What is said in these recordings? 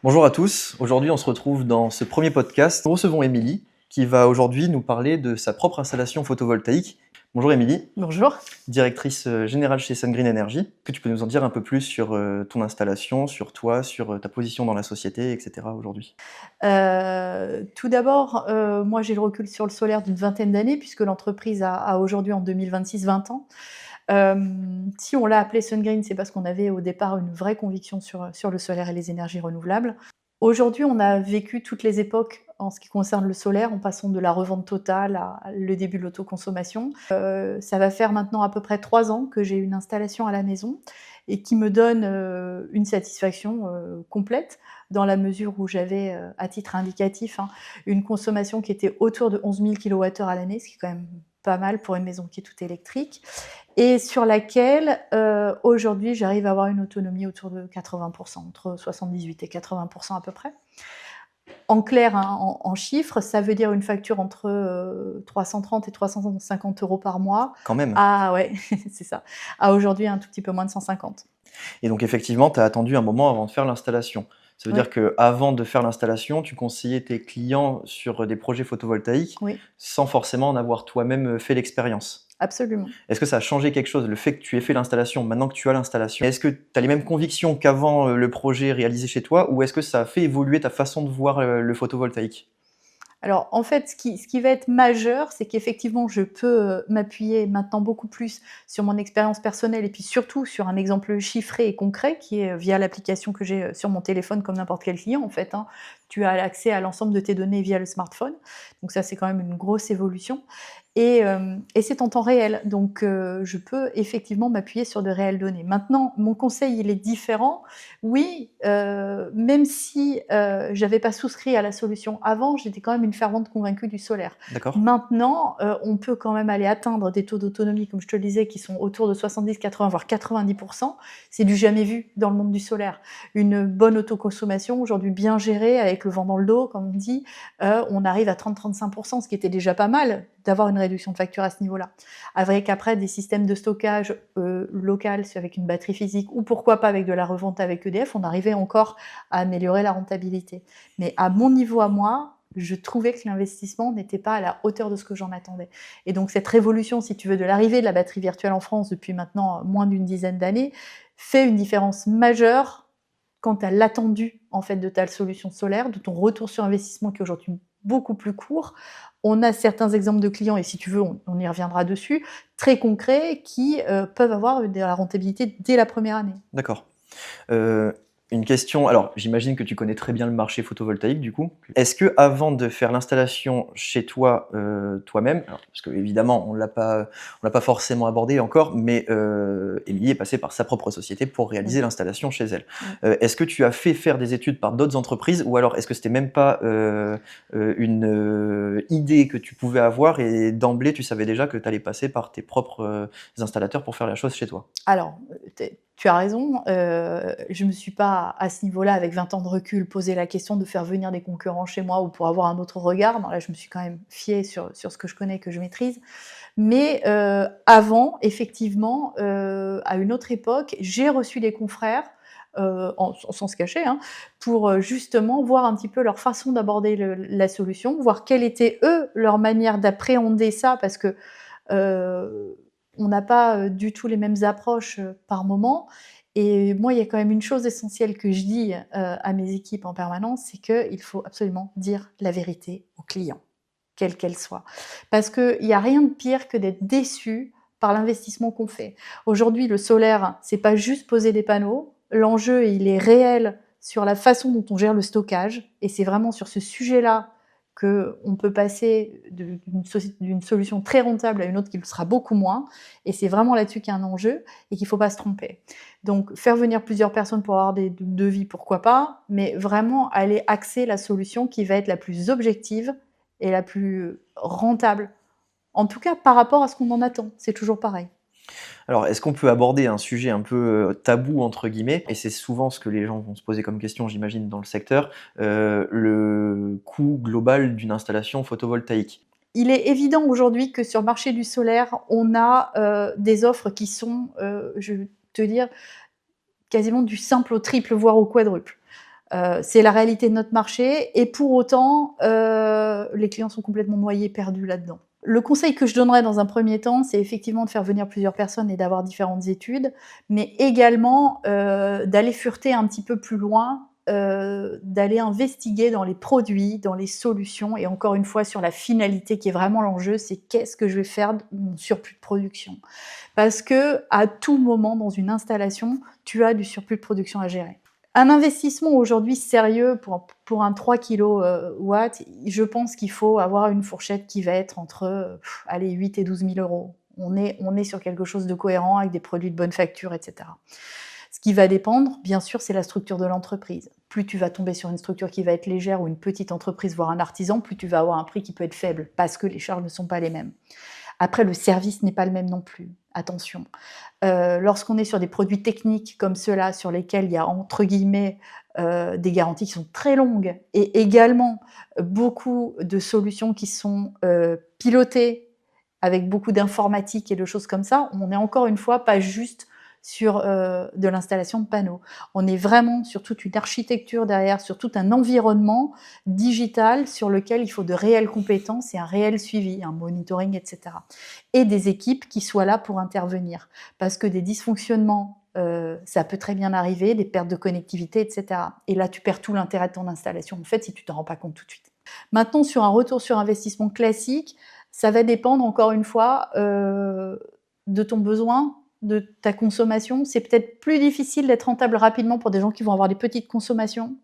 Bonjour à tous, aujourd'hui on se retrouve dans ce premier podcast. Nous recevons Émilie qui va aujourd'hui nous parler de sa propre installation photovoltaïque. Bonjour Émilie, Bonjour. directrice générale chez SunGreen Energy. Est-ce que tu peux nous en dire un peu plus sur ton installation, sur toi, sur ta position dans la société, etc. aujourd'hui? Tout d'abord, moi j'ai le recul sur le solaire d'une vingtaine d'années puisque l'entreprise a aujourd'hui en 2026 20 ans. Si on l'a appelé SunGreen, c'est parce qu'on avait au départ une vraie conviction sur le solaire et les énergies renouvelables. Aujourd'hui, on a vécu toutes les époques en ce qui concerne le solaire, en passant de la revente totale à le début de l'autoconsommation. Ça va faire maintenant à peu près 3 ans que j'ai une installation à la maison et qui me donne, une satisfaction, complète dans la mesure où j'avais, à titre indicatif, hein, une consommation qui était autour de 11 000 kWh à l'année, ce qui est quand même pas mal pour une maison qui est toute électrique et sur laquelle, aujourd'hui, j'arrive à avoir une autonomie autour de 80 entre 78 et 80 à peu près. En clair, hein, en chiffres, ça veut dire une facture entre, 330 et 350 € par mois. Quand même. Ah ouais, c'est ça. À aujourd'hui, un tout petit peu moins de 150. Et donc effectivement, tu as attendu un moment avant de faire l'installation. Ça veut Oui, dire qu'avant de faire l'installation, tu conseillais tes clients sur des projets photovoltaïques oui, sans forcément en avoir toi-même fait l'expérience. absolument. Est-ce que ça a changé quelque chose, le fait que tu aies fait l'installation, maintenant que tu as l'installation? Est-ce que tu as les mêmes convictions qu'avant, le projet réalisé chez toi? Ou est-ce que ça a fait évoluer ta façon de voir, le photovoltaïque? Alors, en fait, ce qui va être majeur, c'est qu'effectivement, je peux, m'appuyer maintenant beaucoup plus sur mon expérience personnelle et puis surtout sur un exemple chiffré et concret qui est, via l'application que j'ai, sur mon téléphone comme n'importe quel client, en fait, hein. Tu as accès à l'ensemble de tes données via le smartphone, donc ça, c'est quand même une grosse évolution et c'est en temps réel, donc je peux effectivement m'appuyer sur de réelles données. Maintenant, mon conseil, il est différent. Oui, même si, j'avais pas souscrit à la solution avant, j'étais quand même une fervente convaincue du solaire. D'accord. Maintenant, on peut quand même aller atteindre des taux d'autonomie, comme je te le disais, qui sont autour de 70-80 voire 90. C'est du jamais vu dans le monde du solaire. Une bonne autoconsommation, aujourd'hui bien gérée, avec le vent dans le dos, comme on dit, on arrive à 30-35, ce qui était déjà pas mal d'avoir une réduction de facture à ce niveau-là. Avec après des systèmes de stockage local avec une batterie physique ou pourquoi pas avec de la revente avec EDF, on arrivait encore à améliorer la rentabilité. Mais à mon niveau à moi, je trouvais que l'investissement n'était pas à la hauteur de ce que j'en attendais. Et donc cette révolution, si tu veux, de l'arrivée de la batterie virtuelle en France depuis maintenant moins d'une dizaine d'années, fait une différence majeure quant à l'attendu en fait de ta solution solaire, de ton retour sur investissement qui est aujourd'hui beaucoup plus court. On a certains exemples de clients, et si tu veux, on y reviendra dessus, très concrets, qui peuvent avoir de la rentabilité dès la première année. D'accord. Heu, une question, alors j'imagine que tu connais très bien le marché photovoltaïque du coup. Est-ce qu'avant de faire l'installation chez toi, toi-même, alors parce qu'évidemment on l'a pas forcément abordé encore, mais Émilie est passée par sa propre société pour réaliser Oui. l'installation chez elle. Oui. Est-ce que tu as fait faire des études par d'autres entreprises ou alors est-ce que c'était même pas, une, idée que tu pouvais avoir et d'emblée tu savais déjà que tu allais passer par tes propres, installateurs pour faire la chose chez toi? Alors, tu as raison, je ne me suis pas, à ce niveau-là, avec 20 ans de recul, posé la question de faire venir des concurrents chez moi ou pour avoir un autre regard. Non, là, je me suis quand même fiée sur ce que je connais, que je maîtrise. Mais, avant, effectivement, à une autre époque, j'ai reçu des confrères, sans se cacher, hein, pour, justement voir un petit peu leur façon d'aborder la solution, voir quelle était, eux, leur manière d'appréhender ça parce que, heu, on n'a pas, du tout les mêmes approches, par moment et moi, il y a quand même une chose essentielle que je dis, à mes équipes en permanence, c'est qu'il faut absolument dire la vérité aux clients, quelle qu'elle soit. Parce qu'il y a rien de pire que d'être déçu par l'investissement qu'on fait. Aujourd'hui, le solaire, c'est pas juste poser des panneaux. L'enjeu, il est réel sur la façon dont on gère le stockage et c'est vraiment sur ce sujet-là qu'on peut passer d'une solution très rentable à une autre qui le sera beaucoup moins et c'est vraiment là-dessus qu'il y a un enjeu et qu'il ne faut pas se tromper. Donc faire venir plusieurs personnes pour avoir des devis, pourquoi pas, mais vraiment aller axer la solution qui va être la plus objective et la plus rentable. En tout cas, par rapport à ce qu'on en attend, c'est toujours pareil. Alors, est-ce qu'on peut aborder un sujet un peu, «tabou» entre guillemets? Et c'est souvent ce que les gens vont se poser comme question, j'imagine, dans le secteur, le coût global d'une installation photovoltaïque. Il est évident aujourd'hui que sur le marché du solaire, on a, des offres qui sont, je vais te dire, quasiment du simple au triple, voire au quadruple. C'est la réalité de notre marché et pour autant, les clients sont complètement noyés, perdus là-dedans. Le conseil que je donnerais dans un premier temps, c'est effectivement de faire venir plusieurs personnes et d'avoir différentes études, mais également d'aller fureter un petit peu plus loin, d'aller investiguer dans les produits, dans les solutions et encore une fois sur la finalité qui est vraiment l'enjeu, c'est qu'est-ce que je vais faire de mon surplus de production. Parce que à tout moment dans une installation, tu as du surplus de production à gérer. Un investissement aujourd'hui sérieux pour un 3 kW, je pense qu'il faut avoir une fourchette qui va être entre allez, 8 et 12 000 euros. On est sur quelque chose de cohérent avec des produits de bonne facture, etc. Ce qui va dépendre, bien sûr, c'est la structure de l'entreprise. Plus tu vas tomber sur une structure qui va être légère ou une petite entreprise, voire un artisan, plus tu vas avoir un prix qui peut être faible parce que les charges ne sont pas les mêmes. Après, le service n'est pas le même non plus. Attention. Lorsqu'on est sur des produits techniques comme ceux-là, sur lesquels il y a entre guillemets des garanties qui sont très longues et également beaucoup de solutions qui sont pilotées avec beaucoup d'informatique et de choses comme ça, on est encore une fois pas juste sur de l'installation de panneaux. On est vraiment sur toute une architecture derrière, sur tout un environnement digital sur lequel il faut de réelles compétences et un réel suivi, un monitoring, etc. Et des équipes qui soient là pour intervenir. Parce que des dysfonctionnements, ça peut très bien arriver, des pertes de connectivité, etc. Et là, tu perds tout l'intérêt de ton installation, en fait, si tu ne t'en rends pas compte tout de suite. Maintenant, sur un retour sur investissement classique, ça va dépendre, encore une fois, de ton besoin, de ta consommation. C'est peut-être plus difficile d'être rentable rapidement pour des gens qui vont avoir des petites consommations.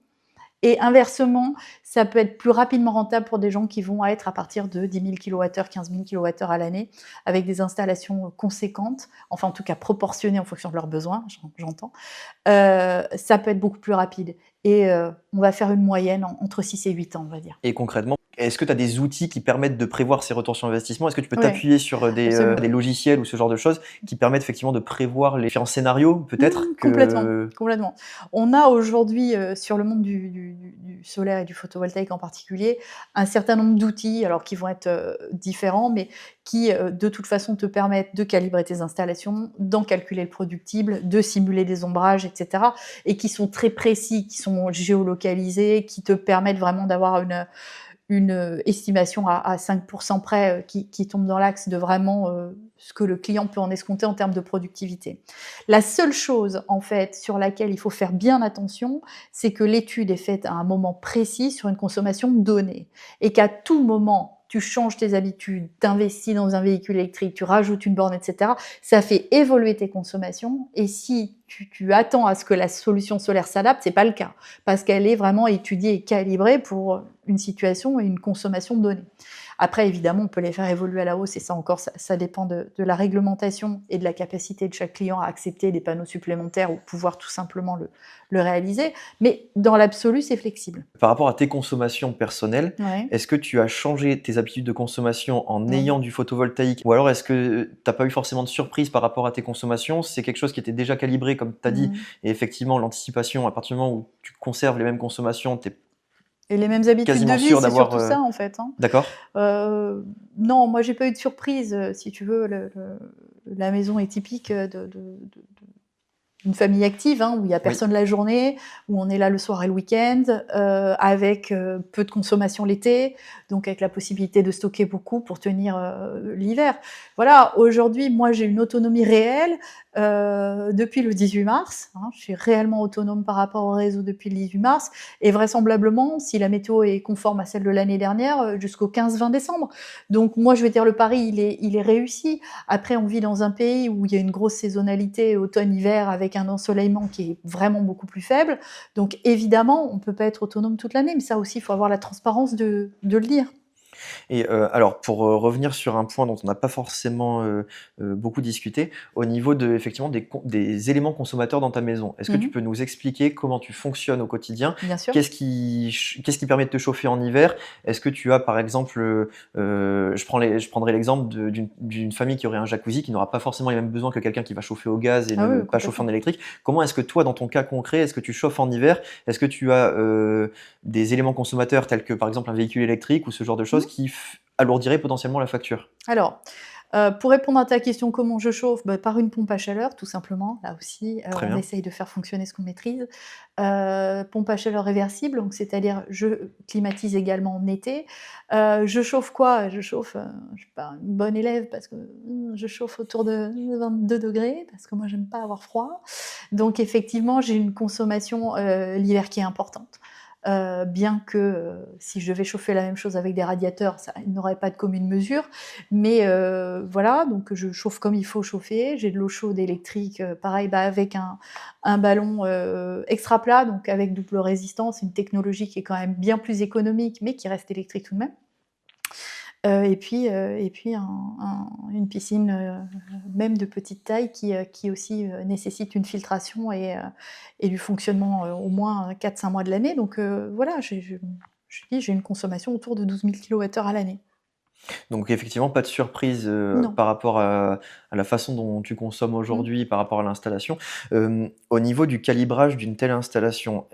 Et inversement, ça peut être plus rapidement rentable pour des gens qui vont être à partir de 10 000 kWh, 15 000 kWh à l'année, avec des installations conséquentes, enfin en tout cas proportionnées en fonction de leurs besoins, j'entends. Ça peut être beaucoup plus rapide. Et on va faire une moyenne entre 6 et 8 ans, on va dire. Et concrètement, est-ce que tu as des outils qui permettent de prévoir ces retours sur investissement? Est-ce que tu peux Ouais, t'appuyer sur absolument. des logiciels ou ce genre de choses qui permettent effectivement de prévoir les différents scénarios peut-être Complètement. On a aujourd'hui, sur le monde du solaire et du photovoltaïque en particulier, un certain nombre d'outils, alors qui vont être différents, mais qui, de toute façon, te permettent de calibrer tes installations, d'en calculer le productible, de simuler des ombrages, etc. Et qui sont très précis, qui sont géolocalisés, qui te permettent vraiment d'avoir une estimation à 5% près qui tombe dans l'axe de vraiment ce que le client peut en escompter en termes de productivité. La seule chose, en fait, sur laquelle il faut faire bien attention, c'est que l'étude est faite à un moment précis sur une consommation donnée et qu'à tout moment, tu changes tes habitudes, t'investis dans un véhicule électrique, tu rajoutes une borne, etc. Ça fait évoluer tes consommations et si tu attends à ce que la solution solaire s'adapte, c'est pas le cas parce qu'elle est vraiment étudiée et calibrée pour une situation et une consommation donnée. Après, évidemment, on peut les faire évoluer à la hausse et ça encore, ça dépend de la réglementation et de la capacité de chaque client à accepter des panneaux supplémentaires ou pouvoir tout simplement le réaliser. Mais dans l'absolu, c'est flexible. Par rapport à tes consommations personnelles, Ouais. est-ce que tu as changé tes habitudes de consommation en Non. ayant du photovoltaïque? Ou alors est-ce que tu n'as pas eu forcément de surprise par rapport à tes consommations? C'est quelque chose qui était déjà calibré, comme tu as dit, et effectivement, l'anticipation, à partir du moment où tu conserves les mêmes consommations, tu es Et les mêmes habitudes de quasiment vie, sûr c'est d'avoir... surtout ça, en fait, hein. D'accord? Non, moi, j'ai pas eu de surprise, si tu veux. La maison est typique d'une famille active, hein, où il y a Oui. personne la journée, où on est là le soir et le week-end, avec peu de consommation l'été, donc avec la possibilité de stocker beaucoup pour tenir l'hiver. Voilà, aujourd'hui, moi, j'ai une autonomie réelle depuis le 18 mars. Hein, je suis réellement autonome par rapport au réseau depuis le 18 mars, et vraisemblablement, si la météo est conforme à celle de l'année dernière, jusqu'au 15-20 décembre. Donc moi, je vais dire, le pari, il est réussi. Après, on vit dans un pays où il y a une grosse saisonnalité automne-hiver avec un ensoleillement qui est vraiment beaucoup plus faible. Donc évidemment, on ne peut pas être autonome toute l'année, mais ça aussi, il faut avoir la transparence de le dire. Et alors, pour revenir sur un point dont on n'a pas forcément beaucoup discuté, au niveau effectivement des éléments consommateurs dans ta maison, est-ce que tu peux nous expliquer comment tu fonctionnes au quotidien? Bien sûr. Qu'est-ce qui permet de te chauffer en hiver? Est-ce que tu as, par exemple, je prendrai l'exemple d'une famille qui aurait un jacuzzi qui n'aura pas forcément les mêmes besoins que quelqu'un qui va chauffer au gaz et Ah ne oui, pas chauffer en complètement. électrique. Comment est-ce que toi, dans ton cas concret, est-ce que tu chauffes en hiver? Est-ce que tu as des éléments consommateurs tels que, par exemple, un véhicule électrique ou ce genre de choses qui alourdirait potentiellement la facture? Alors, Pour répondre à ta question, comment je chauffe? Bah, par une pompe à chaleur, tout simplement. Là aussi, Très on bien. essaye de faire fonctionner ce qu'on maîtrise. Pompe à chaleur réversible, donc c'est-à-dire je climatise également en été. Je chauffe quoi? Je chauffe, je suis pas une bonne élève parce que, je chauffe autour de 22 degrés parce que moi j'aime pas avoir froid. Donc effectivement, j'ai une consommation, l'hiver qui est importante. Bien que, si je devais chauffer la même chose avec des radiateurs, ça n'aurait pas de commune mesure. Mais voilà, donc je chauffe comme il faut chauffer. J'ai de l'eau chaude électrique, pareil, bah, avec un ballon, extra plat, donc avec double résistance, une technologie qui est quand même bien plus économique, mais qui reste électrique tout de même. Et puis une piscine, même de petite taille qui aussi, nécessite une filtration et du fonctionnement, au moins 4-5 mois de l'année. Donc voilà, je dis, j'ai une consommation autour de 12 000 kWh à l'année. Donc effectivement, pas de surprise, Non. par rapport à la façon dont tu consommes Mmh. aujourd'hui par rapport à l'installation. Au niveau du calibrage d'une telle installation,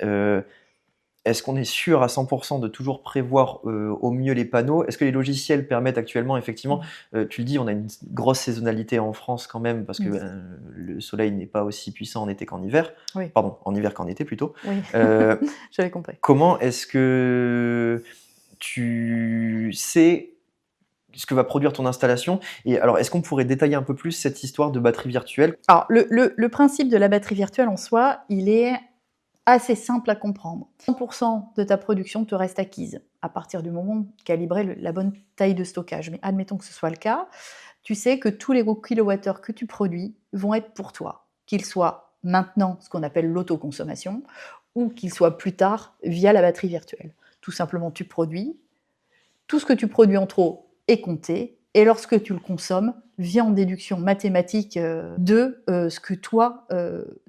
est-ce qu'on est sûr à 100 de toujours prévoir, au mieux les panneaux? Est-ce que les logiciels permettent actuellement effectivement, Mmh. tu le dis, on a une grosse saisonnalité en France quand même parce que, Mmh. le soleil n'est pas aussi puissant en été qu'en hiver. Oui, Pardon, en hiver qu'en été plutôt. oui, Heu, j'avais compris. Comment est-ce que tu sais ce que va produire ton installation? Et alors, est-ce qu'on pourrait détailler un peu plus cette histoire de batterie virtuelle? Alors le principe de la batterie virtuelle en soi, il est assez simple à comprendre. 100 de ta production te reste acquise, à partir du moment où tu calibrais la bonne taille de stockage. Mais admettons que ce soit le cas, tu sais que tous les kilowattheures que tu produis vont être pour toi, qu'ils soient maintenant ce qu'on appelle l'autoconsommation, ou qu'ils soient plus tard via la batterie virtuelle. Tout simplement, tu produis, tout ce que tu produis en trop est compté, et lorsque tu le consommes, vient en déduction mathématique de ce que toi,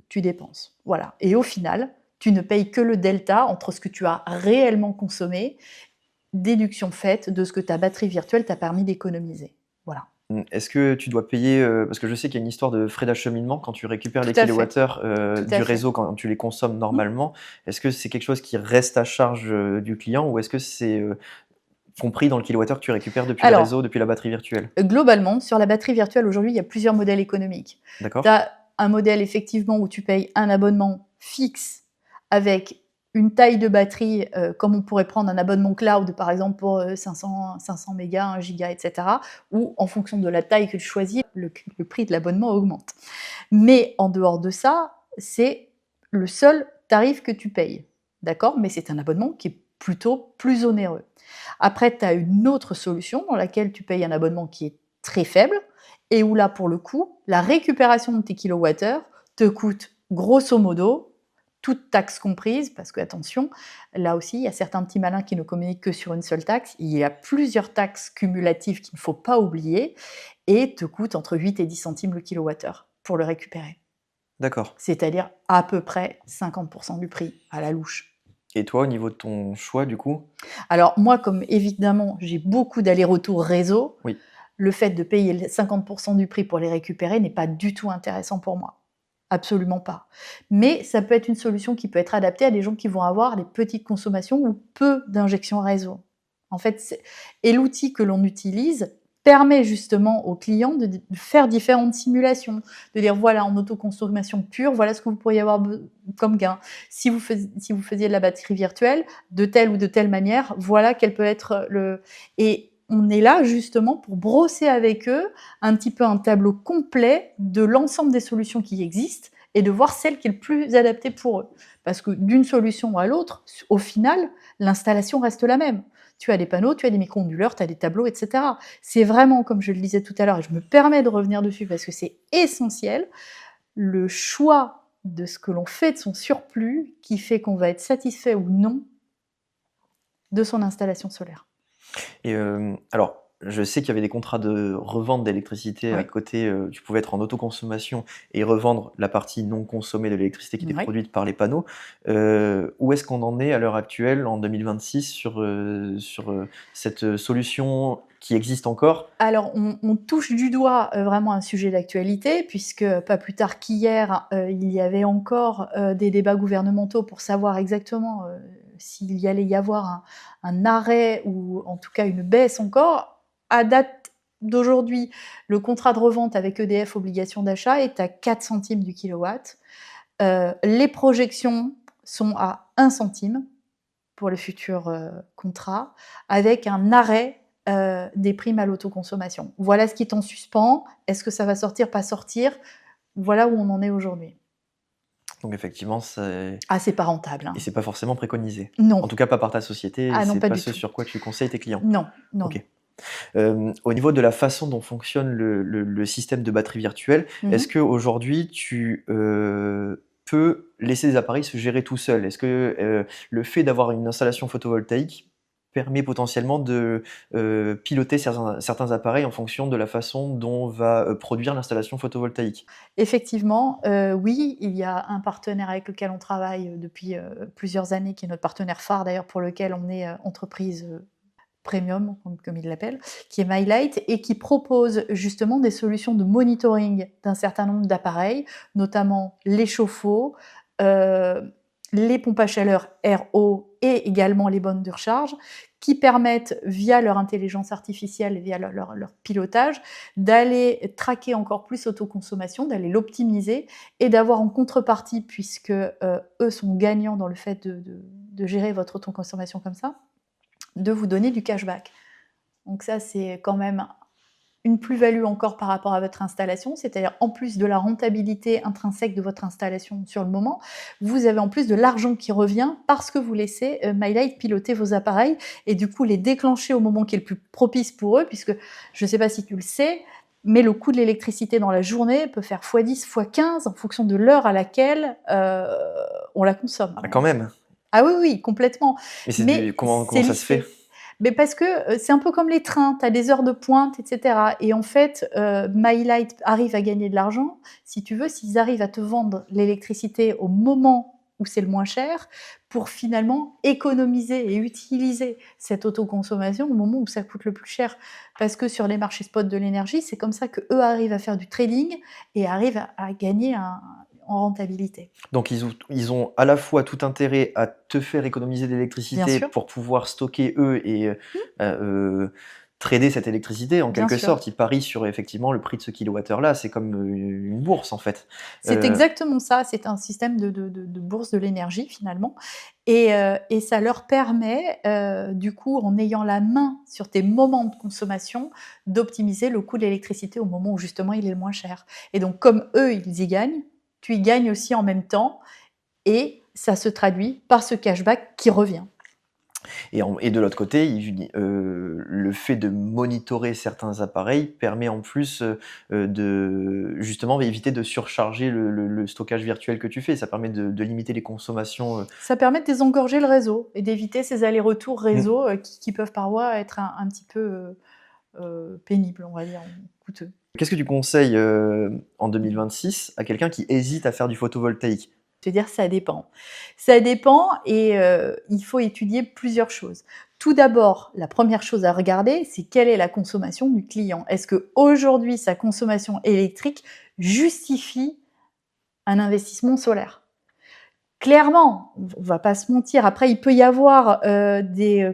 tu dépenses. Voilà. Et au final, tu ne payes que le delta entre ce que tu as réellement consommé, déduction faite de ce que ta batterie virtuelle t'a permis d'économiser. Voilà. Est-ce que tu dois payer, parce que je sais qu'il y a une histoire de frais d'acheminement quand tu récupères Tout les à fait. kilowattheures, Tout du à fait. réseau quand tu les consommes Mmh. normalement. Est-ce que c'est quelque chose qui reste à charge, du client ou est-ce que c'est, compris dans le kilowattheure que tu récupères depuis le Alors, réseau, depuis la batterie virtuelle? globalement, sur la batterie virtuelle, aujourd'hui, il y a plusieurs modèles économiques. Tu D'accord? as un modèle effectivement où tu payes un abonnement fixe avec une taille de batterie, comme on pourrait prendre un abonnement cloud, par exemple, pour 500 mégas, 1 giga, et cetera, où en fonction de la taille que tu choisis, le prix de l'abonnement augmente. Mais en dehors de ça, c'est le seul tarif que tu payes. D'accord? Mais c'est un abonnement qui est plutôt plus onéreux. Après, tu as une autre solution dans laquelle tu payes un abonnement qui est très faible et où là, pour le coup, la récupération de tes kilowattheures te coûte grosso modo, toutes taxes comprises, parce que attention, là aussi, il y a certains petits malins qui ne communiquent que sur une seule taxe. Il y a plusieurs taxes cumulatives qu'il ne faut pas oublier et te coûte entre 8 et 10 centimes le kilowattheure pour le récupérer. D'accord. C'est-à-dire à peu près 50% du prix à la louche. Et toi, au niveau de ton choix, du coup? Alors moi, comme évidemment, j'ai beaucoup d'allers-retours réseau, Oui. le fait de payer les 50% du prix pour les récupérer n'est pas du tout intéressant pour moi. Absolument pas. Mais ça peut être une solution qui peut être adaptée à des gens qui vont avoir des petites consommations ou peu d'injections réseau. En fait, et l'outil que l'on utilise permet justement aux clients de faire différentes simulations, de dire voilà, en autoconsommation pure, voilà ce que vous pourriez avoir comme gain. Si vous faisiez de la batterie virtuelle, de telle ou de telle manière, voilà quel peut être le... Et on est là justement pour brosser avec eux un petit peu un tableau complet de l'ensemble des solutions qui existent et de voir celle qui est le plus adaptée pour eux. Parce que d'une solution à l'autre, au final, l'installation reste la même. Tu as des panneaux, tu as des micro-onduleurs, tu as des tableaux, etc. C'est vraiment, comme je le disais tout à l'heure, et je me permets de revenir dessus parce que c'est essentiel, le choix de ce que l'on fait de son surplus qui fait qu'on va être satisfait ou non de son installation solaire. Et alors, je sais qu'il y avait des contrats de revente d'électricité à Oui, côté, tu pouvais être en autoconsommation et revendre la partie non consommée de l'électricité qui était oui. produite par les panneaux. Où est-ce qu'on en est à l'heure actuelle, en 2026, sur cette solution qui existe encore? Alors, on touche du doigt vraiment un sujet d'actualité, puisque pas plus tard qu'hier, il y avait encore des débats gouvernementaux pour savoir exactement s'il y allait y avoir un arrêt ou en tout cas une baisse encore. À date d'aujourd'hui, le contrat de revente avec EDF obligation d'achat est à 4 centimes du kilowatt. Les projections sont à 1 centime pour le futur contrat, avec un arrêt des primes à l'autoconsommation. Voilà ce qui est en suspens. Est-ce que ça va sortir, pas sortir? Voilà où on en est aujourd'hui. Donc effectivement, Ah, c'est pas rentable. Hein. Et c'est pas forcément préconisé. Non. En tout cas, pas par ta société, Ah et non, c'est pas pas du ce tout. sur quoi tu conseilles tes clients. Non, non. Ok. Au niveau de la façon dont fonctionne le système de batterie virtuelle, est-ce qu'aujourd'hui tu peux laisser les appareils se gérer tout seuls? Est-ce que le fait d'avoir une installation photovoltaïque permet potentiellement de piloter certains appareils en fonction de la façon dont va produire l'installation photovoltaïque? Effectivement, oui, il y a un partenaire avec lequel on travaille depuis plusieurs années, qui est notre partenaire phare d'ailleurs, pour lequel on est entreprise premium, comme ils l'appellent, qui est MyLight, et qui propose justement des solutions de monitoring d'un certain nombre d'appareils, notamment les chauffe-eau, les pompes à chaleur RO et également les bornes de recharge, qui permettent, via leur intelligence artificielle et via leur pilotage, d'aller traquer encore plus l'autoconsommation, d'aller l'optimiser et d'avoir en contrepartie, puisque eux sont gagnants dans le fait de gérer votre autoconsommation comme ça, de vous donner du cashback. Donc ça, c'est quand même une plus-value encore par rapport à votre installation, c'est-à-dire en plus de la rentabilité intrinsèque de votre installation sur le moment, vous avez en plus de l'argent qui revient parce que vous laissez MyLight piloter vos appareils et du coup les déclencher au moment qui est le plus propice pour eux, puisque je ne sais pas si tu le sais, mais le coût de l'électricité dans la journée peut faire x10, x15 en fonction de l'heure à laquelle on la consomme. Ah, quand même. Ah oui, oui, complètement. Mais comment ça se fait? Mais parce que c'est un peu comme les trains, tu as des heures de pointe, etc. Et en fait, MyLight arrive à gagner de l'argent, si tu veux, s'ils arrivent à te vendre l'électricité au moment où c'est le moins cher, pour finalement économiser et utiliser cette autoconsommation au moment où ça coûte le plus cher. Parce que sur les marchés spot de l'énergie, c'est comme ça qu'eux arrivent à faire du trading et arrivent à gagner en rentabilité. Donc ils ont à la fois tout intérêt à te faire économiser de Bien l'électricité sûr. pour pouvoir stocker eux et trader cette électricité en Bien quelque sûr. sorte. Ils parient sur effectivement le prix de ce kilowattheure-là. C'est comme une bourse en fait. C'est exactement ça, c'est un système de bourse de l'énergie finalement et ça leur permet, du coup, en ayant la main sur tes moments de consommation, d'optimiser le coût de l'électricité au moment où justement il est le moins cher et donc comme eux, ils y gagnent, tu y gagnes aussi en même temps et ça se traduit par ce cashback qui revient. Et de l'autre côté, le fait de monitorer certains appareils permet en plus de justement éviter de surcharger le stockage virtuel que tu fais. Ça permet de limiter les consommations. Ça permet de désengorger le réseau et d'éviter ces allers-retours réseau qui peuvent parfois être un petit peu pénibles, on va dire, coûteux. Qu'est-ce que tu conseilles en 2026 à quelqu'un qui hésite à faire du photovoltaïque? Je veux dire, ça dépend. Ça dépend et il faut étudier plusieurs choses. Tout d'abord, la première chose à regarder, c'est quelle est la consommation du client. Est-ce qu'aujourd'hui, sa consommation électrique justifie un investissement solaire? Clairement, on ne va pas se mentir. Après, il peut y avoir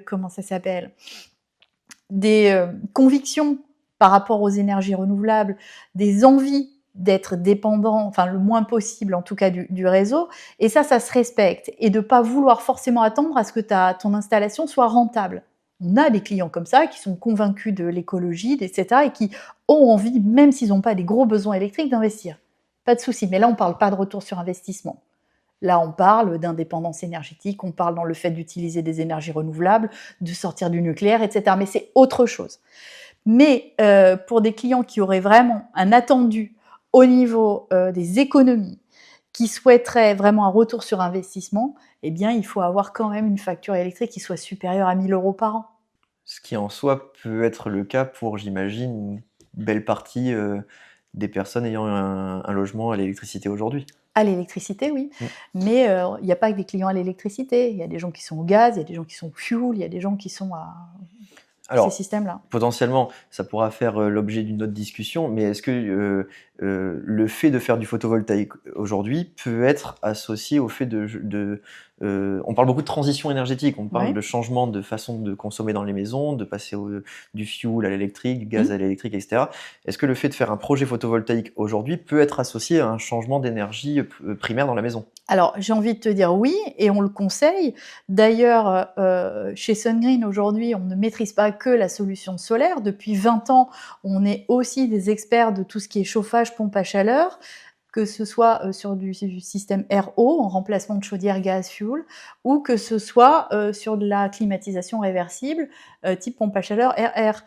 comment ça s'appelle, des convictions par rapport aux énergies renouvelables, des envies d'être dépendant, enfin le moins possible en tout cas du réseau, et ça se respecte, et de ne pas vouloir forcément attendre à ce que ton installation soit rentable. On a des clients comme ça qui sont convaincus de l'écologie, etc., et qui ont envie, même s'ils n'ont pas des gros besoins électriques, d'investir. Pas de souci, mais là on ne parle pas de retour sur investissement. Là, on parle d'indépendance énergétique, on parle dans le fait d'utiliser des énergies renouvelables, de sortir du nucléaire, etc. Mais c'est autre chose. Mais pour des clients qui auraient vraiment un attendu au niveau des économies, qui souhaiteraient vraiment un retour sur investissement, eh bien, il faut avoir quand même une facture électrique qui soit supérieure à 1 000 € par an. Ce qui en soi peut être le cas pour, j'imagine, une belle partie des personnes ayant un logement à l'électricité aujourd'hui. À l'électricité, oui. Mais il n'y a pas que des clients à l'électricité. Il y a des gens qui sont au gaz, il y a des gens qui sont au fuel, il y a des gens qui sont ces Alors, systèmes-là. potentiellement, ça pourra faire l'objet d'une autre discussion, mais est-ce que le fait de faire du photovoltaïque aujourd'hui peut être associé au fait on parle beaucoup de transition énergétique, on parle Oui. de changement de façon de consommer dans les maisons, de passer du fuel à l'électrique, du gaz Mmh. à l'électrique, etc. Est-ce que le fait de faire un projet photovoltaïque aujourd'hui peut être associé à un changement d'énergie primaire dans la maison? Alors, j'ai envie de te dire oui, et on le conseille. D'ailleurs, chez SunGreen, aujourd'hui, on ne maîtrise pas que la solution solaire. Depuis 20 ans, on est aussi des experts de tout ce qui est chauffage, pompe à chaleur, que ce soit, sur du système RO, en remplacement de chaudière gaz fuel, ou que ce soit, sur de la climatisation réversible, type pompe à chaleur RR.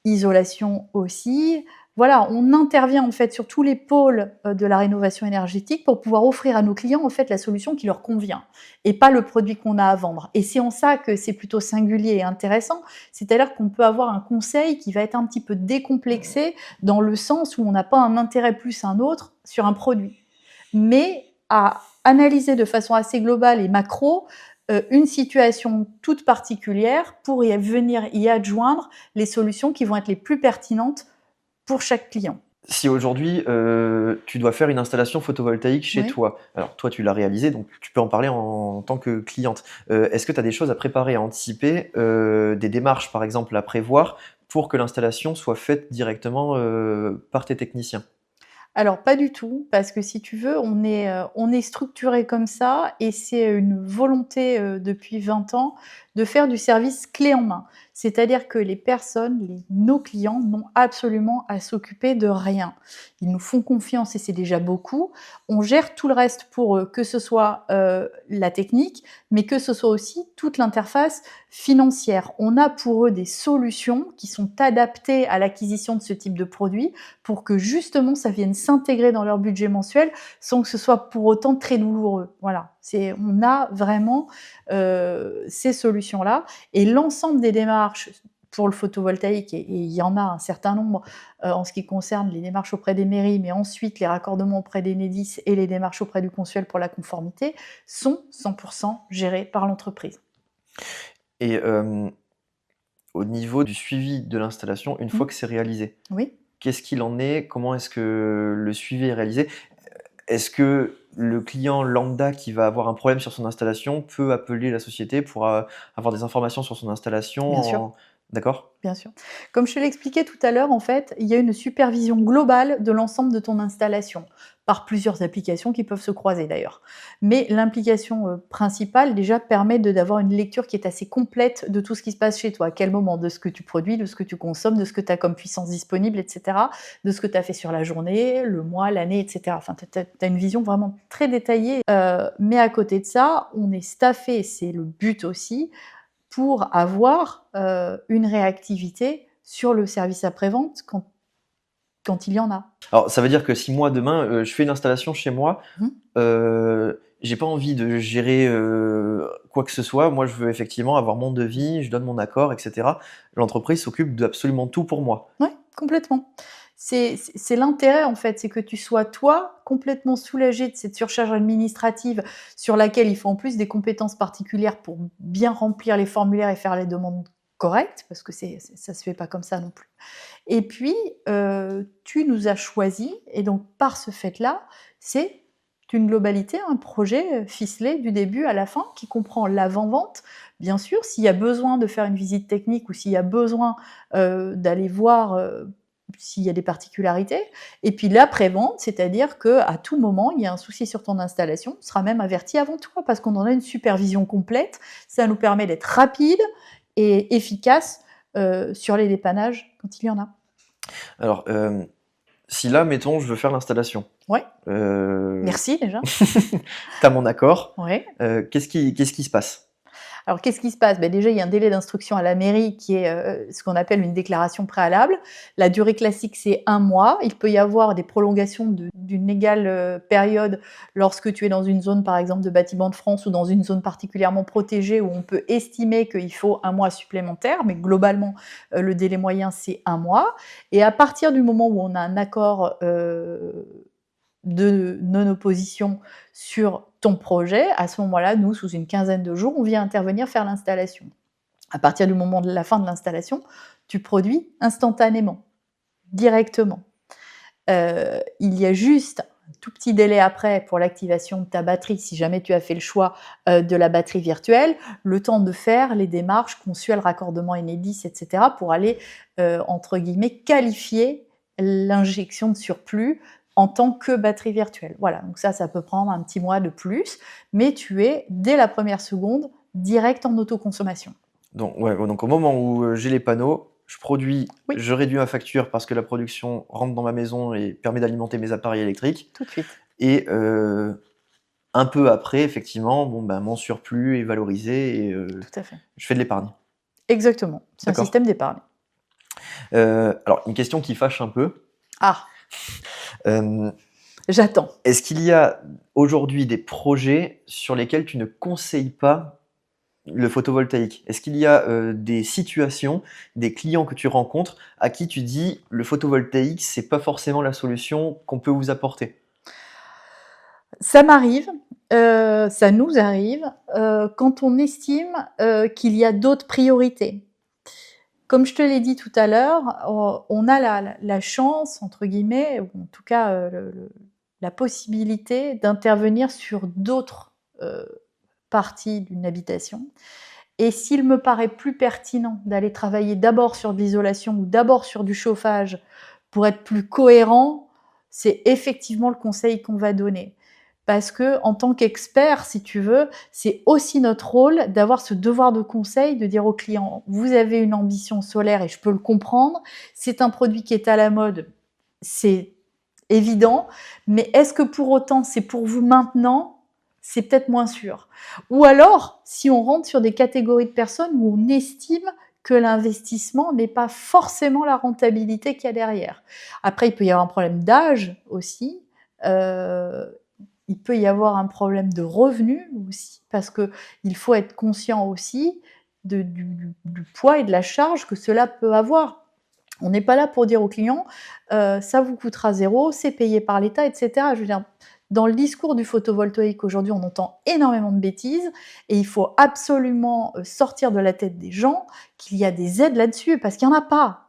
Isolation aussi. Voilà, on intervient en fait sur tous les pôles, de la rénovation énergétique pour pouvoir offrir à nos clients en fait la solution qui leur convient et pas le produit qu'on a à vendre, et c'est en ça que c'est plutôt singulier et intéressant. C'est-à-dire qu'on peut avoir un conseil qui va être un petit peu décomplexé dans le sens où on n'a pas un intérêt plus un autre sur un produit, mais à analyser de façon assez globale et macro, une situation toute particulière pour venir y adjoindre les solutions qui vont être les plus pertinentes pour chaque client. Si aujourd'hui, tu dois faire une installation photovoltaïque chez Oui. toi, alors toi tu l'as réalisée, donc tu peux en parler en tant que cliente. Est-ce que tu as des choses à préparer, à anticiper, des démarches par exemple à prévoir pour que l'installation soit faite directement, par tes techniciens? Alors pas du tout, parce que si tu veux, on est structuré comme ça, et c'est une volonté, depuis 20 ans, de faire du service clé en main. C'est-à-dire que les personnes, nos clients n'ont absolument à s'occuper de rien. Ils nous font confiance et c'est déjà beaucoup. On gère tout le reste pour eux, que ce soit, la technique, mais que ce soit aussi toute l'interface financière. On a pour eux des solutions qui sont adaptées à l'acquisition de ce type de produit, pour que justement ça vienne s'intégrer dans leur budget mensuel sans que ce soit pour autant très douloureux. Voilà, on a vraiment ces solutions-là, et l'ensemble des démarches pour le photovoltaïque, et il y en a un certain nombre en ce qui concerne les démarches auprès des mairies, mais ensuite les raccordements auprès d'Enedis et les démarches auprès du Consuel pour la conformité, sont 100% gérés par l'entreprise. Et au niveau du suivi de l'installation, une Mmh. fois que c'est réalisé, Oui. qu'est-ce qu'il en est? Comment est-ce que le suivi est réalisé? Est-ce que le client lambda qui va avoir un problème sur son installation peut appeler la société pour, avoir des informations sur son installation Bien sûr. en d'accord. Bien sûr. Comme je te l'expliquais tout à l'heure, en fait, il y a une supervision globale de l'ensemble de ton installation, par plusieurs applications qui peuvent se croiser d'ailleurs. Mais l'implication principale, déjà, permet d'avoir une lecture qui est assez complète de tout ce qui se passe chez toi. À quel moment? De ce que tu produis, de ce que tu consommes, de ce que tu as comme puissance disponible, etc. De ce que tu as fait sur la journée, le mois, l'année, etc. Enfin, tu as une vision vraiment très détaillée. Mais à côté de ça, on est staffé, c'est le but aussi, pour avoir, une réactivité sur le service après-vente quand il y en a. Alors ça veut dire que si moi demain, je fais une installation chez moi, Mmh. j'ai pas envie de gérer, quoi que ce soit. Moi, je veux effectivement avoir mon devis, je donne mon accord et cetera. L'entreprise s'occupe d'absolument tout pour moi. Ouais, complètement. C'est l'intérêt, en fait, c'est que tu sois, toi, complètement soulagé de cette surcharge administrative sur laquelle il faut en plus des compétences particulières pour bien remplir les formulaires et faire les demandes correctes, parce que ça se fait pas comme ça non plus. Et puis, tu nous as choisis, et donc par ce fait-là, c'est une globalité, un projet, ficelé du début à la fin, qui comprend l'avant-vente, bien sûr, s'il y a besoin de faire une visite technique ou s'il y a besoin, d'aller voir, s'il y a des particularités, et puis l'après-vente, c'est-à-dire qu'à tout moment, il y a un souci sur ton installation, on sera même averti avant toi parce qu'on en a une supervision complète. Ça nous permet d'être rapide et efficace, sur les dépannages quand il y en a. Alors, si là, mettons, je veux faire l'installation, Ouais, heu, merci déjà. tu as mon accord, Ouais. qu'est-ce qui se passe? Alors qu'est-ce qui se passe? Beh, déjà, il y a un délai d'instruction à la mairie qui est, ce qu'on appelle une déclaration préalable. La durée classique, c'est 1 mois. Il peut y avoir des prolongations d'une égale, période lorsque tu es dans une zone, par exemple, de Bâtiments de France ou dans une zone particulièrement protégée où on peut estimer qu'il faut 1 mois supplémentaire, mais globalement, le délai moyen, c'est 1 mois, et à partir du moment où on a un accord, de non-opposition sur ton projet, à ce moment-là, nous, sous une quinzaine de jours, on vient intervenir faire l'installation. À partir du moment de la fin de l'installation, tu produis instantanément, directement. Il y a juste un tout petit délai après pour l'activation de ta batterie, si jamais tu as fait le choix de la batterie virtuelle, le temps de faire les démarches, conçuelles, raccordement Enedis, etc., pour aller, entre guillemets, qualifier l'injection de surplus en tant que batterie virtuelle. Voilà, donc ça peut prendre un petit mois de plus, mais tu es, dès la première seconde, direct en autoconsommation. Donc, ouais, donc au moment où j'ai les panneaux, je produis, Oui, je réduis ma facture parce que la production rentre dans ma maison et permet d'alimenter mes appareils électriques. tout de suite. Et un peu après, effectivement, bon, ben, mon surplus est valorisé et Tout à fait. je fais de l'épargne. Exactement. C'est un D'accord. système d'épargne. Alors, une question qui fâche un peu. Ah, Euh, j'attends. Est-ce qu'il y a aujourd'hui des projets sur lesquels tu ne conseilles pas le photovoltaïque? Est-ce qu'il y a des situations, des clients que tu rencontres à qui tu dis le photovoltaïque, c'est pas forcément la solution qu'on peut vous apporter? Ça m'arrive, ça nous arrive, quand on estime, qu'il y a d'autres priorités. Comme je te l'ai dit tout à l'heure, on a la «chance» entre guillemets, ou en tout cas, la possibilité d'intervenir sur d'autres, parties d'une habitation, et s'il me paraît plus pertinent d'aller travailler d'abord sur de l'isolation ou d'abord sur du chauffage pour être plus cohérent, c'est effectivement le conseil qu'on va donner. Parce qu'en tant qu'expert, si tu veux, c'est aussi notre rôle d'avoir ce devoir de conseil, de dire au client: «Vous avez une ambition solaire et je peux le comprendre, c'est un produit qui est à la mode, c'est évident, mais est-ce que pour autant c'est pour vous maintenant? C'est peut-être moins sûr». Ou alors, si on rentre sur des catégories de personnes où on estime que l'investissement n'est pas forcément la rentabilité qu'il y a derrière. Après, il peut y avoir un problème d'âge aussi, il peut y avoir un problème de revenus aussi, parce qu'il faut être conscient aussi du poids et de la charge que cela peut avoir. On n'est pas là pour dire aux clients, ça vous coûtera zéro, c'est payé par l'État, etc. Je veux dire, dans le discours du photovoltaïque aujourd'hui, on entend énormément de bêtises et il faut absolument sortir de la tête des gens qu'il y a des aides là-dessus, parce qu'il n'y en a pas.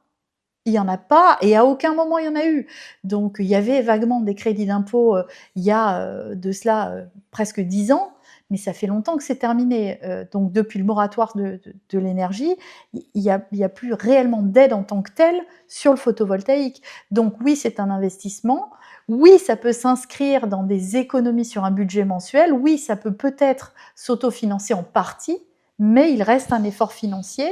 Il n'y en a pas et à aucun moment il y en a eu. Donc il y avait vaguement des crédits d'impôt il y a de cela presque 10 ans, mais ça fait longtemps que c'est terminé. Donc depuis le moratoire de l'énergie, il y a plus réellement d'aide en tant que telle sur le photovoltaïque. Donc oui, c'est un investissement. Oui, ça peut s'inscrire dans des économies sur un budget mensuel. Oui, ça peut peut-être s'autofinancer en partie, mais il reste un effort financier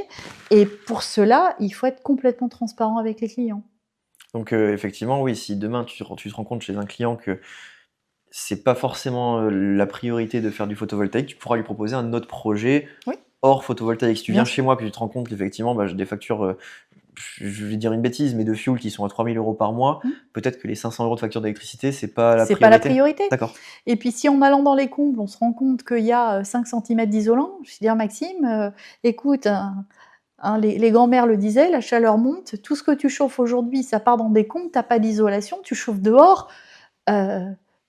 et pour cela, il faut être complètement transparent avec les clients. Donc effectivement, oui, si demain tu te rends compte chez un client que c'est pas forcément la priorité de faire du photovoltaïque, tu pourras lui proposer un autre projet Oui, hors photovoltaïque. Si tu bien viens chez sûr. moi que tu te rends compte qu'effectivement, bah, j'ai des factures, je vais dire une bêtise, mais de fuel qui sont à 3 000 € par mois, Mmh. peut-être que les 500 € de facture d'électricité, c'est pas la C'est pas la priorité? priorité. D'accord. Et puis si en allant dans les combles, on se rend compte qu'il y a 5 centimètres d'isolant, je vais dire: «Maxime, écoute, hein, les grands-mères le disaient, la chaleur monte, tout ce que tu chauffes aujourd'hui, ça part dans des combles, tu as pas d'isolation, tu chauffes dehors. Heu,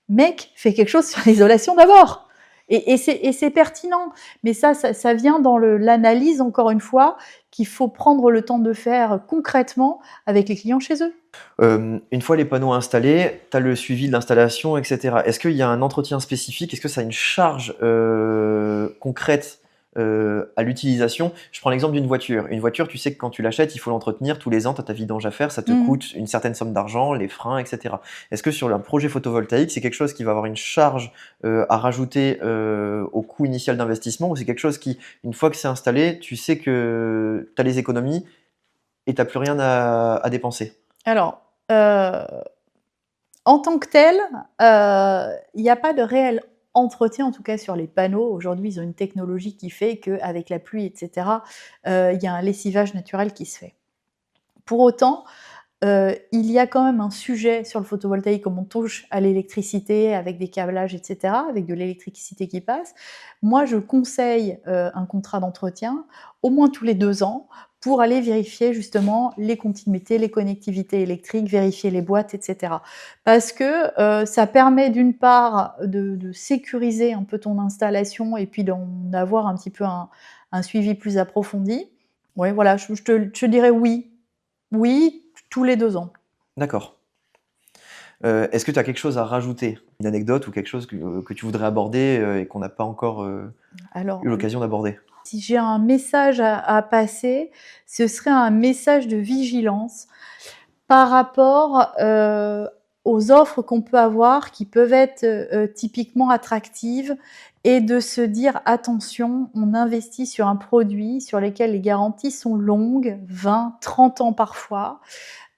mec, fais quelque chose sur l'isolation d'abord». Et c'est pertinent, mais ça vient dans l'analyse, encore une fois, qu'il faut prendre le temps de faire concrètement avec les clients chez eux. Une fois les panneaux installés, tu as le suivi de l'installation et cetera. Est-ce qu'il y a un entretien spécifique? Est-ce que ça a une charge, concrète, à l'utilisation? Je prends l'exemple d'une voiture. Une voiture, tu sais que quand tu l'achètes, il faut l'entretenir tous les ans, tu as ta vidange à faire, ça te Mmh. coûte une certaine somme d'argent, les freins et cetera. Est-ce que sur un projet photovoltaïque, c'est quelque chose qui va avoir une charge, à rajouter, au coût initial d'investissement, ou c'est quelque chose qui, une fois que c'est installé, tu sais que tu as les économies et tu as plus rien à dépenser? Alors, en tant que tel, il n'y a pas de réel entretien, en tout cas sur les panneaux. Aujourd'hui, ils ont une technologie qui fait qu'avec la pluie et cetera, il y a un lessivage naturel qui se fait. Pour autant, il y a quand même un sujet sur le photovoltaïque, comme on touche à l'électricité avec des câblages et cetera, avec de l'électricité qui passe. Moi, je conseille, un contrat d'entretien au moins tous les 2 ans pour aller vérifier justement les continuités, les connectivités électriques, vérifier les boîtes et cetera. Parce que, ça permet d'une part de sécuriser un peu ton installation et puis d'en avoir un petit peu un suivi plus approfondi. Ouais, voilà, je te dirais oui. Oui, tous les 2 ans. D'accord. Est-ce que tu as quelque chose à rajouter? Une anecdote ou quelque chose que tu voudrais aborder, et qu'on n'a pas encore, eu Alors, l'occasion d'aborder? si j'ai un message à passer, ce serait un message de vigilance par rapport, aux offres qu'on peut avoir qui peuvent être, typiquement attractives et de se dire: «Attention, on investit sur un produit sur lesquels les garanties sont longues, 20, 30 ans parfois».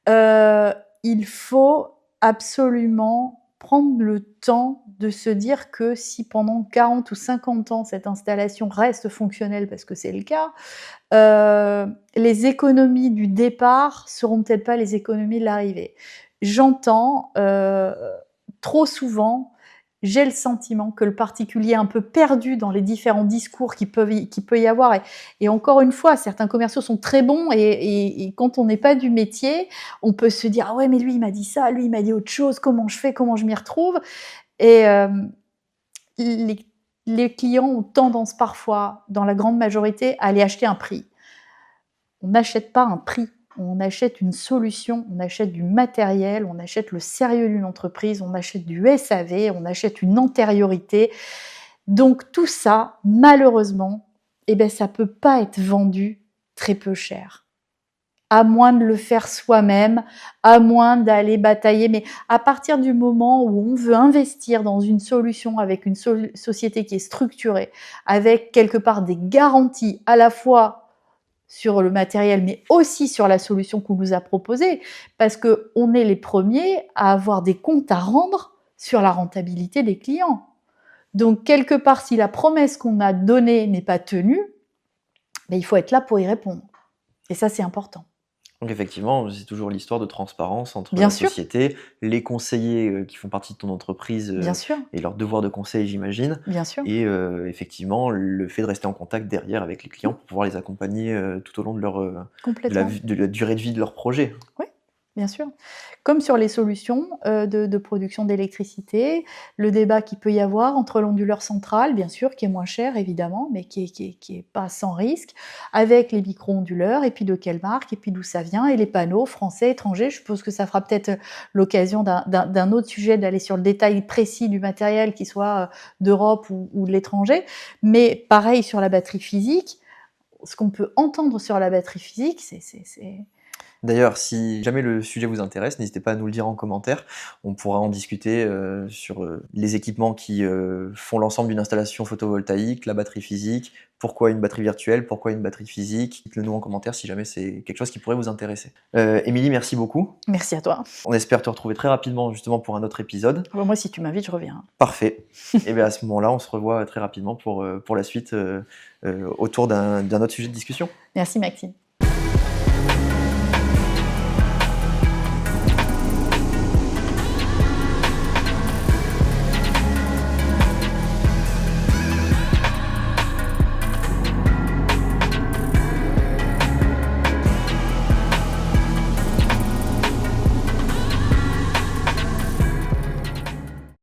Heu, il faut absolument prendre le temps de se dire que si pendant 40 ou 50 ans cette installation reste fonctionnelle, parce que c'est le cas, les économies du départ seront peut-être pas les économies de l'arrivée. J'entends, trop souvent, j'ai le sentiment que le particulier est un peu perdu dans les différents discours qu'il peut y avoir et encore une fois, certains commerciaux sont très bons et quand on n'est pas du métier, on peut se dire: «Ah ouais, mais lui il m'a dit ça, lui il m'a dit autre chose, comment je fais? Comment je m'y retrouve?» et les les clients ont tendance parfois, dans la grande majorité, à aller acheter un prix. On n'achète pas un prix, on achète une solution, on achète du matériel, on achète le sérieux d'une entreprise, on achète du SAV, on achète une antériorité. Donc tout ça, malheureusement, eh ben, ça peut pas être vendu très peu cher. À moins de le faire soi-même, à moins d'aller batailler. Mais à partir du moment où on veut investir dans une solution avec une société qui est structurée, avec quelque part des garanties à la fois sur le matériel, mais aussi sur la solution qu'on nous a proposée, parce qu'on est les premiers à avoir des comptes à rendre sur la rentabilité des clients. Donc, quelque part, si la promesse qu'on a donnée n'est pas tenue, ben, il faut être là pour y répondre. Et ça, c'est important. Donc effectivement, c'est toujours l'histoire de transparence entre Bien la sûr, société, les conseillers, qui font partie de ton entreprise, bien sûr, et leur devoir de conseil, j'imagine, bien sûr. et effectivement, le fait de rester en contact derrière avec les clients Mmh, pour pouvoir les accompagner, tout au long de leur, complètement. de la durée de vie de leur projet. Oui, bien sûr. Comme sur les solutions, de production d'électricité, le débat qu'il peut y avoir entre l'onduleur central, bien sûr, qui est moins cher évidemment, mais qui est pas sans risque, avec les micro-onduleurs et puis de quelle marque et puis d'où ça vient et les panneaux français, étrangers. Je suppose que ça fera peut-être, l'occasion d'un autre sujet d'aller sur le détail précis du matériel qui soit, d'Europe ou de l'étranger. Mais pareil sur la batterie physique, ce qu'on peut entendre sur la batterie physique, c'est D'ailleurs, si jamais le sujet vous intéresse, n'hésitez pas à nous le dire en commentaire. On pourra en discuter, sur, les équipements qui, font l'ensemble d'une installation photovoltaïque, la batterie physique, pourquoi une batterie virtuelle, pourquoi une batterie physique. Dites-le nous en commentaire si jamais c'est quelque chose qui pourrait vous intéresser. Émilie, merci beaucoup. merci à toi. On espère te retrouver très rapidement justement pour un autre épisode. Bah, moi, si tu m'invites, je reviens. Parfait. Et bien à ce moment-là, on se revoit très rapidement pour la suite, autour d'un autre sujet de discussion. Merci Maxime.